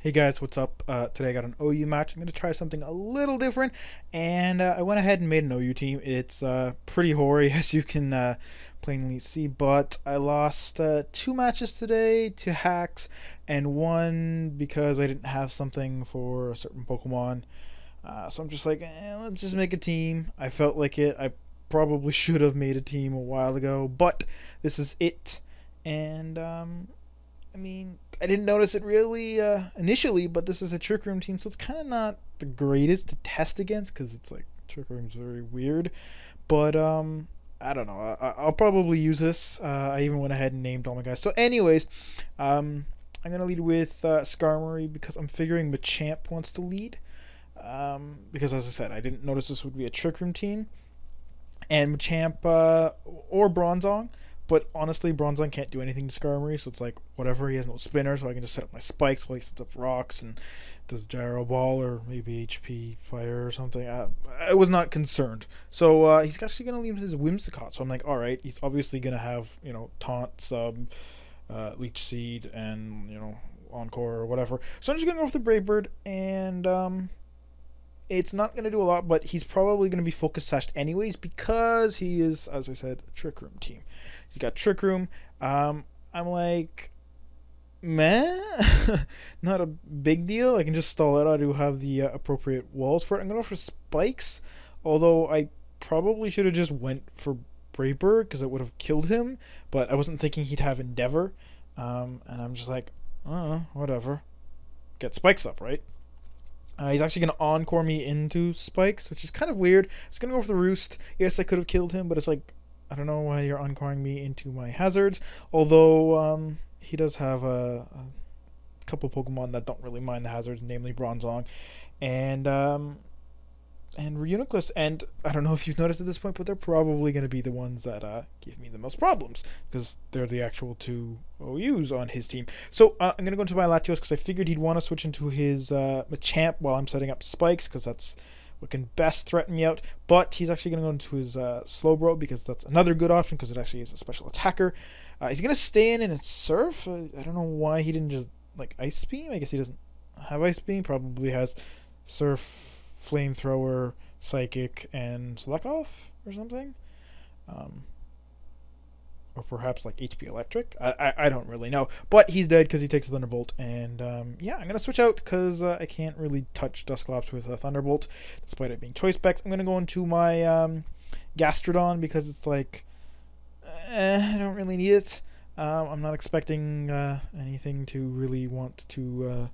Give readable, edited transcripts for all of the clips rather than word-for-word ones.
Hey guys, what's up? Today I got an OU match. I'm going to try something a little different, and I went ahead and made an OU team. It's pretty hoary, as you can plainly see, but I lost two matches today to hacks, and one because I didn't have something for a certain Pokemon. So I'm just like, let's just make a team. I felt like it. I probably should have made a team a while ago, but this is it. And I mean, I didn't notice it really initially, but this is a Trick Room team, so it's kind of not the greatest to test against because it's like Trick Room's very weird. But I don't know. I'll probably use this. I even went ahead and named all my guys. So, anyways, I'm gonna lead with Skarmory because I'm figuring Machamp wants to lead. Because as I said, I didn't notice this would be a Trick Room team, and Machamp or Bronzong. But honestly, Bronzong can't do anything to Skarmory, so it's like, whatever, he has no spinner, so I can just set up my spikes while he sets up rocks and does Gyro Ball or maybe HP Fire or something. I was not concerned. So he's actually going to leave his Whimsicott, so I'm like, alright, he's obviously going to have, Taunt, Sub, Leech Seed, and, Encore or whatever. So I'm just going to go with the Brave Bird, and it's not going to do a lot, but he's probably going to be Focus Sashed anyways because he is, as I said, a Trick Room team. He's got Trick Room. I'm like, meh, not a big deal. I can just stall it out. I do have the appropriate walls for it. I'm going to go for Spikes, although I probably should have just went for Brave Bird because it would have killed him, but I wasn't thinking he'd have Endeavor. And I'm just like, whatever. Get Spikes up, right? He's actually going to Encore me into Spikes, which is kind of weird. I was going to go for the Roost. Yes, I could have killed him, but it's like, I don't know why you're Encoring me into my hazards. Although, he does have a couple Pokemon that don't really mind the hazards, namely Bronzong and Reuniclus. And I don't know if you've noticed at this point, but they're probably going to be the ones that give me the most problems, because they're the actual two OUs on his team. So I'm going to go into my Latios, because I figured he'd want to switch into his Machamp while I'm setting up Spikes, because that's what can best threaten me out. But he's actually going to go into his Slowbro, because that's another good option, because it actually is a special attacker. He's going to stay in its Surf. I don't know why he didn't just, like, Ice Beam. I guess he doesn't have Ice Beam. Probably has Surf, Flamethrower, Psychic, and Select Off or something. Or perhaps like HP Electric. I don't really know. But he's dead because he takes a Thunderbolt. And yeah, I'm going to switch out because I can't really touch Dusclops with a Thunderbolt, despite it being Choice Specs. I'm going to go into my Gastrodon because it's like, I don't really need it. I'm not expecting anything to really want to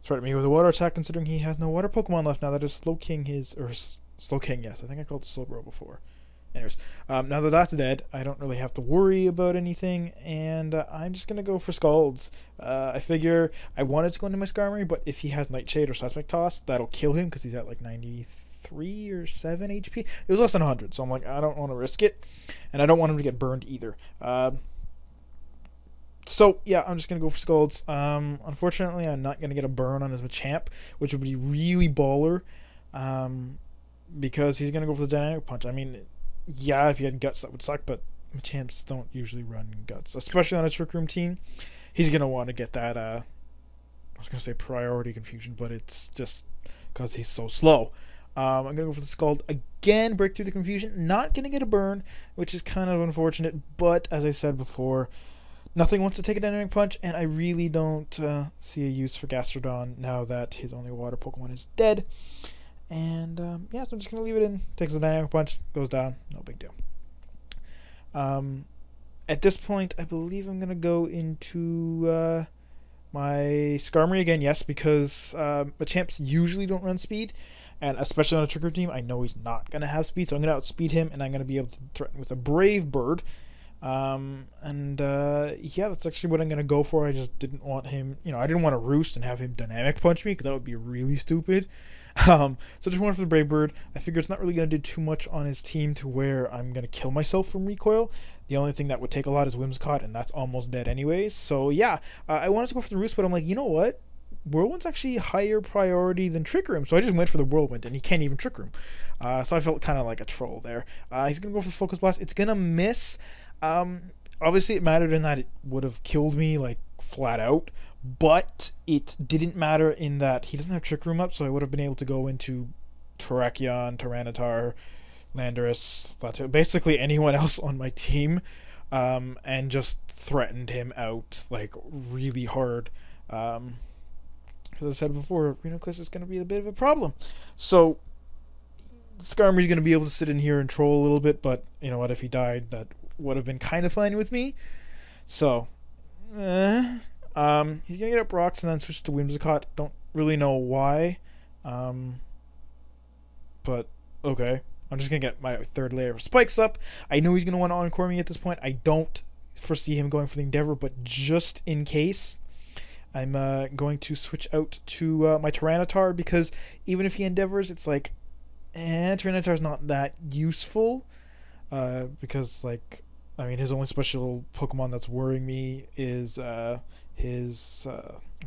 threaten me with a Water attack, considering he has no Water Pokemon left now that is Slowking his, or Slowking, yes, I think I called it Slowbro before. Anyways, now that that's dead, I don't really have to worry about anything, and I'm just going to go for Scalds. I figure I wanted to go into my Skarmory, but if he has Nightshade or Seismic Toss, that'll kill him, because he's at like 93 or 7 HP. It was less than 100, so I'm like, I don't want to risk it, and I don't want him to get burned either. So, yeah, I'm just going to go for Scalds. Unfortunately, I'm not going to get a burn on his Machamp, which would be really baller, because he's going to go for the Dynamic Punch. I mean, yeah, if he had Guts, that would suck, but Machamps don't usually run Guts, especially on a Trick Room team. He's going to want to get that, I was going to say priority confusion, but it's just because he's so slow. I'm going to go for the Scald again, break through the confusion. Not going to get a burn, which is kind of unfortunate, but as I said before, nothing wants to take a Dynamic Punch, and I really don't see a use for Gastrodon now that his only Water Pokemon is dead. And yeah, so I'm just going to leave it in. Takes a Dynamic Punch, goes down, no big deal. At this point, I believe I'm going to go into my Skarmory again, yes, because Machamps usually don't run speed, and especially on a Trick Room team, I know he's not going to have speed, so I'm going to outspeed him, and I'm going to be able to threaten with a Brave Bird. Yeah, that's actually what I'm going to go for. I just didn't want him, I didn't want to Roost and have him Dynamic Punch me, because that would be really stupid. So just went for the Brave Bird. I figure it's not really going to do too much on his team to where I'm going to kill myself from recoil. The only thing that would take a lot is Whimsicott, and that's almost dead anyways. So yeah, I wanted to go for the Roost, but I'm like, you know what? Whirlwind's actually higher priority than Trick Room, so I just went for the Whirlwind, and he can't even Trick Room. So I felt kind of like a troll there. He's going to go for the Focus Blast. It's going to miss. Obviously it mattered in that it would have killed me, like, flat out, but it didn't matter in that he doesn't have Trick Room up, so I would have been able to go into Terrakion, Tyranitar, Landorus, Latios, basically anyone else on my team, and just threatened him out like really hard. As I said before, Renoclist is going to be a bit of a problem. So Skarmory's going to be able to sit in here and troll a little bit, but you know what? If he died, that would have been kind of fine with me. So, he's going to get up rocks and then switch to Whimsicott. Don't really know why. But, okay. I'm just going to get my third layer of spikes up. I know he's going to want to encore me at this point. I don't foresee him going for the Endeavor, but just in case, I'm going to switch out to my Tyranitar, because even if he Endeavors, it's like, Tyranitar's not that useful, because, like, I mean, his only special Pokemon that's worrying me is his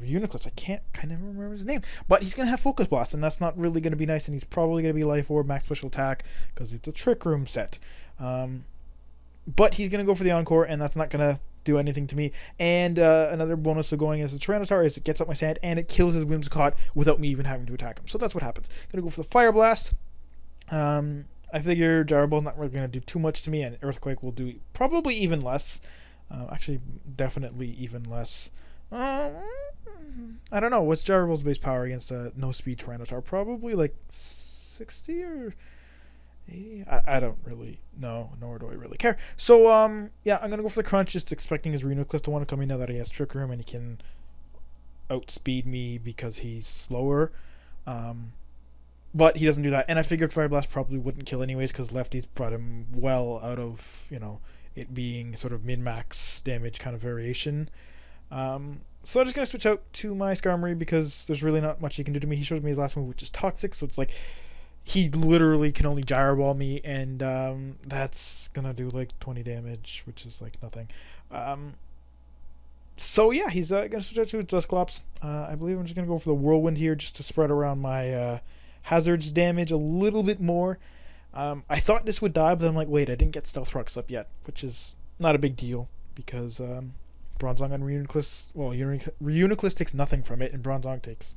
Uniclus. I can't kind of remember his name, but he's gonna have Focus Blast, and that's not really gonna be nice. And he's probably gonna be Life Orb, Max Special Attack, because it's a Trick Room set. But he's gonna go for the Encore, and that's not gonna do anything to me. And another bonus of going as a Tyranitar is it gets up my sand and it kills his Whimsicott without me even having to attack him. So that's what happens. Gonna go for the Fire Blast. I figure Gyro Ball's not really going to do too much to me, and Earthquake will do probably even less. Actually, definitely even less. I don't know. What's Gyro Ball's base power against a no-speed Tyranitar? Probably like 60 or 80? I don't really know, nor do I really care. So, yeah, I'm going to go for the Crunch, just expecting his Renoclist to want to come in now that he has Trick Room and he can outspeed me because he's slower. But he doesn't do that, and I figured Fire Blast probably wouldn't kill anyways, because lefties brought him well out of, it being sort of min-max damage kind of variation. So I'm just going to switch out to my Skarmory, because there's really not much he can do to me. He shows me his last move, which is Toxic, so it's like, he literally can only Gyro Ball me, and that's going to do like 20 damage, which is like nothing. So yeah, he's going to switch out to his Dusclops. I believe I'm just going to go for the Whirlwind here, just to spread around my Hazard's damage a little bit more. I thought this would die, but then I'm like, wait, I didn't get Stealth Rocks up yet, which is not a big deal, because Bronzong on Reuniclus, well, Reuniclus takes nothing from it, and Bronzong takes,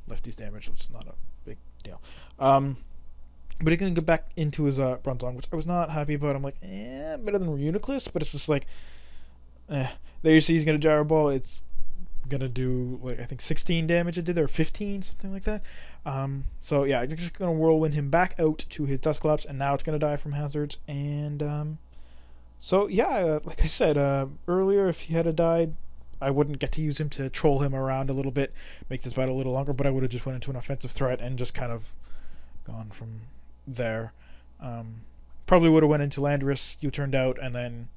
lefty's damage, so it's not a big deal. But he's going to go back into his Bronzong, which I was not happy about. I'm like, better than Reuniclus, but it's just like, there you see he's going to Gyro Ball. It's gonna do like I think 16 damage it did there, or 15, something like that. So yeah, I'm just gonna Whirlwind him back out to his Dusclops, and now it's gonna die from hazards. And so yeah, like I said earlier, if he had died, I wouldn't get to use him to troll him around a little bit, make this battle a little longer, but I would have just went into an offensive threat and just kind of gone from there. Probably would have went into Landorus, you turned out, and then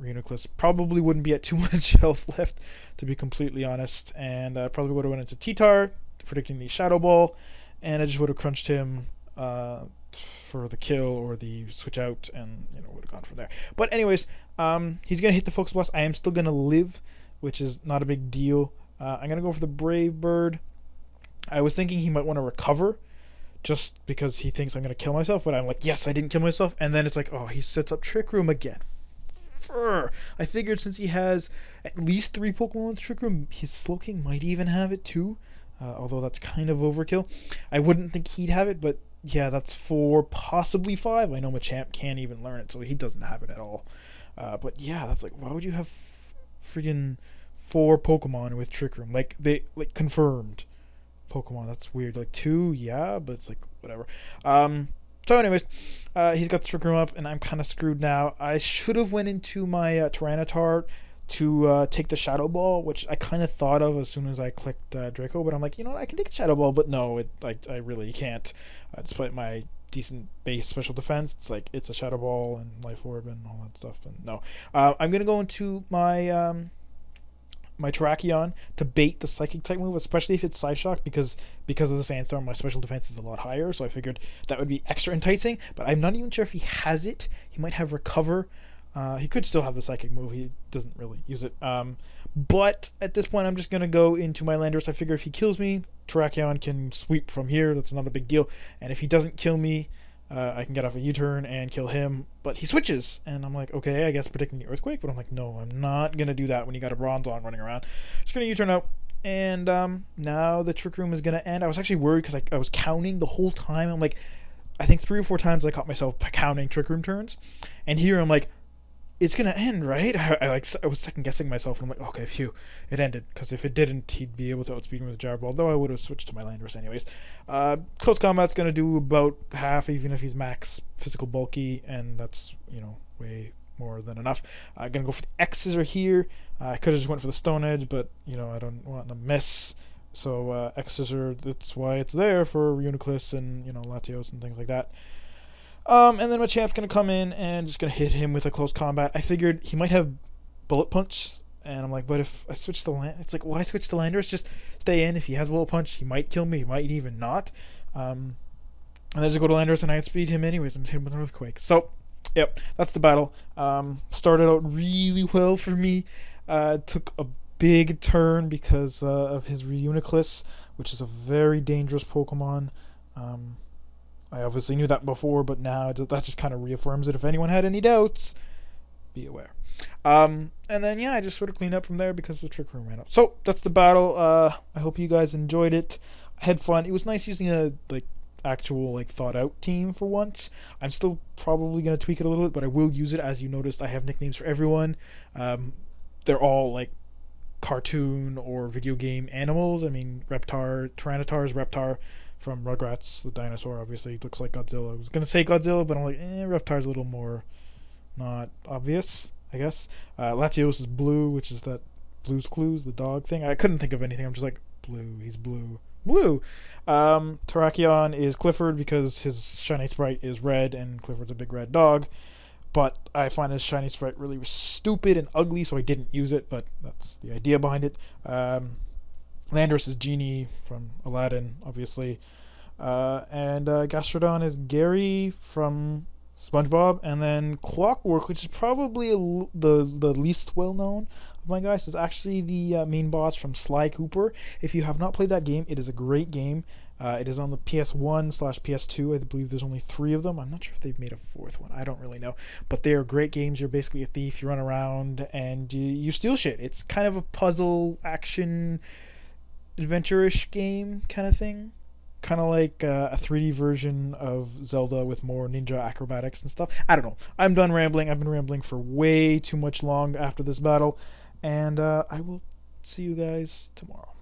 Reuniclus probably wouldn't be at too much health left, to be completely honest, and probably would have went into T-Tar, predicting the Shadow Ball, and I just would have crunched him for the kill or the switch out, and would have gone from there. But anyways, he's gonna hit the Focus Blast. I am still gonna live, which is not a big deal. I'm gonna go for the Brave Bird. I was thinking he might want to recover, just because he thinks I'm gonna kill myself, but I'm like, yes, I didn't kill myself, and then it's like, oh, he sets up Trick Room again. I figured since he has at least 3 Pokemon with Trick Room, his Slowking might even have it too, although that's kind of overkill. I wouldn't think he'd have it, but yeah, that's 4, possibly 5. I know Machamp can't even learn it, so he doesn't have it at all. But yeah, that's like, why would you have friggin' 4 Pokemon with Trick Room? Like, confirmed Pokemon. That's weird. Like 2, yeah, but it's like, whatever. So anyways, he's got the Trick Room up, and I'm kind of screwed now. I should have went into my Tyranitar to take the Shadow Ball, which I kind of thought of as soon as I clicked Draco, but I'm like, what, I can take a Shadow Ball, but no, I really can't. Despite my decent base special defense, it's like, it's a Shadow Ball and Life Orb and all that stuff, and no. I'm going to go into my my Terrakion to bait the Psychic type move, especially if it's Psyshock, because of the Sandstorm, my special defense is a lot higher, so I figured that would be extra enticing, but I'm not even sure if he has it. He might have Recover. He could still have the Psychic move, he doesn't really use it. But at this point, I'm just going to go into my Landorus. I figure if he kills me, Terrakion can sweep from here, that's not a big deal, and if he doesn't kill me, I can get off a U-turn and kill him, but he switches, and I'm like, okay, I guess predicting the earthquake, but I'm like, no, I'm not gonna do that when you got a Bronzong running around. Just gonna U-turn out, and now the Trick Room is gonna end. I was actually worried because I was counting the whole time. I'm like, I think 3 or 4 times I caught myself counting Trick Room turns, and here I'm like, it's gonna end, right? I was second guessing myself, and I'm like, okay, phew, it ended. Because if it didn't, he'd be able to outspeed me with a Gyro Ball. Though I would have switched to my Landorus anyways. Close combat's gonna do about half, even if he's max physical bulky, and that's way more than enough. I'm gonna go for the X Scissor here. I could have just went for the Stone Edge, but I don't want to miss. So X Scissor, that's why it's there for Uniclus and Latios and things like that. And then my champ's gonna come in and just gonna hit him with a close combat. I figured he might have Bullet Punch, and I'm like, but if I switch to it's like, why switch to Landorus? Just stay in. If he has Bullet Punch, he might kill me. He might even not. And then just go to Landorus, and I outspeed him anyways and hit him with an Earthquake. So, yep, that's the battle. Started out really well for me. Took a big turn because of his Reuniclus, which is a very dangerous Pokemon. I obviously knew that before, but now that just kind of reaffirms it. If anyone had any doubts, be aware. And then, yeah, I just sort of cleaned up from there because the Trick Room ran out. So, that's the battle. I hope you guys enjoyed it. I had fun. It was nice using a, actual, thought-out team for once. I'm still probably going to tweak it a little bit, but I will use it. As you noticed, I have nicknames for everyone. They're all, cartoon or video game animals. I mean, Tyranitar's Reptar from Rugrats, the dinosaur, obviously looks like Godzilla. I was gonna say Godzilla, but I'm like, Reptar's a little more not obvious, I guess. Latios is Blue, which is that Blue's Clues, the dog thing. I couldn't think of anything. I'm just like, Blue, he's blue. Blue! Terrakion is Clifford because his shiny sprite is red, and Clifford's a big red dog. But I find his shiny sprite really stupid and ugly, so I didn't use it, but that's the idea behind it. Landorus is Genie from Aladdin, obviously. And Gastrodon is Gary from SpongeBob. And then Clockwork, which is probably the least well-known of my guys, is actually the main boss from Sly Cooper. If you have not played that game, it is a great game. It is on the PS1/PS2. I believe there's only 3 of them. I'm not sure if they've made a 4th one. I don't really know. But they are great games. You're basically a thief. You run around and you steal shit. It's kind of a puzzle, action, adventure-ish game kind of thing. Kind of like a 3D version of Zelda with more ninja acrobatics and stuff. I don't know. I'm done rambling. I've been rambling for way too much long after this battle. And I will see you guys tomorrow.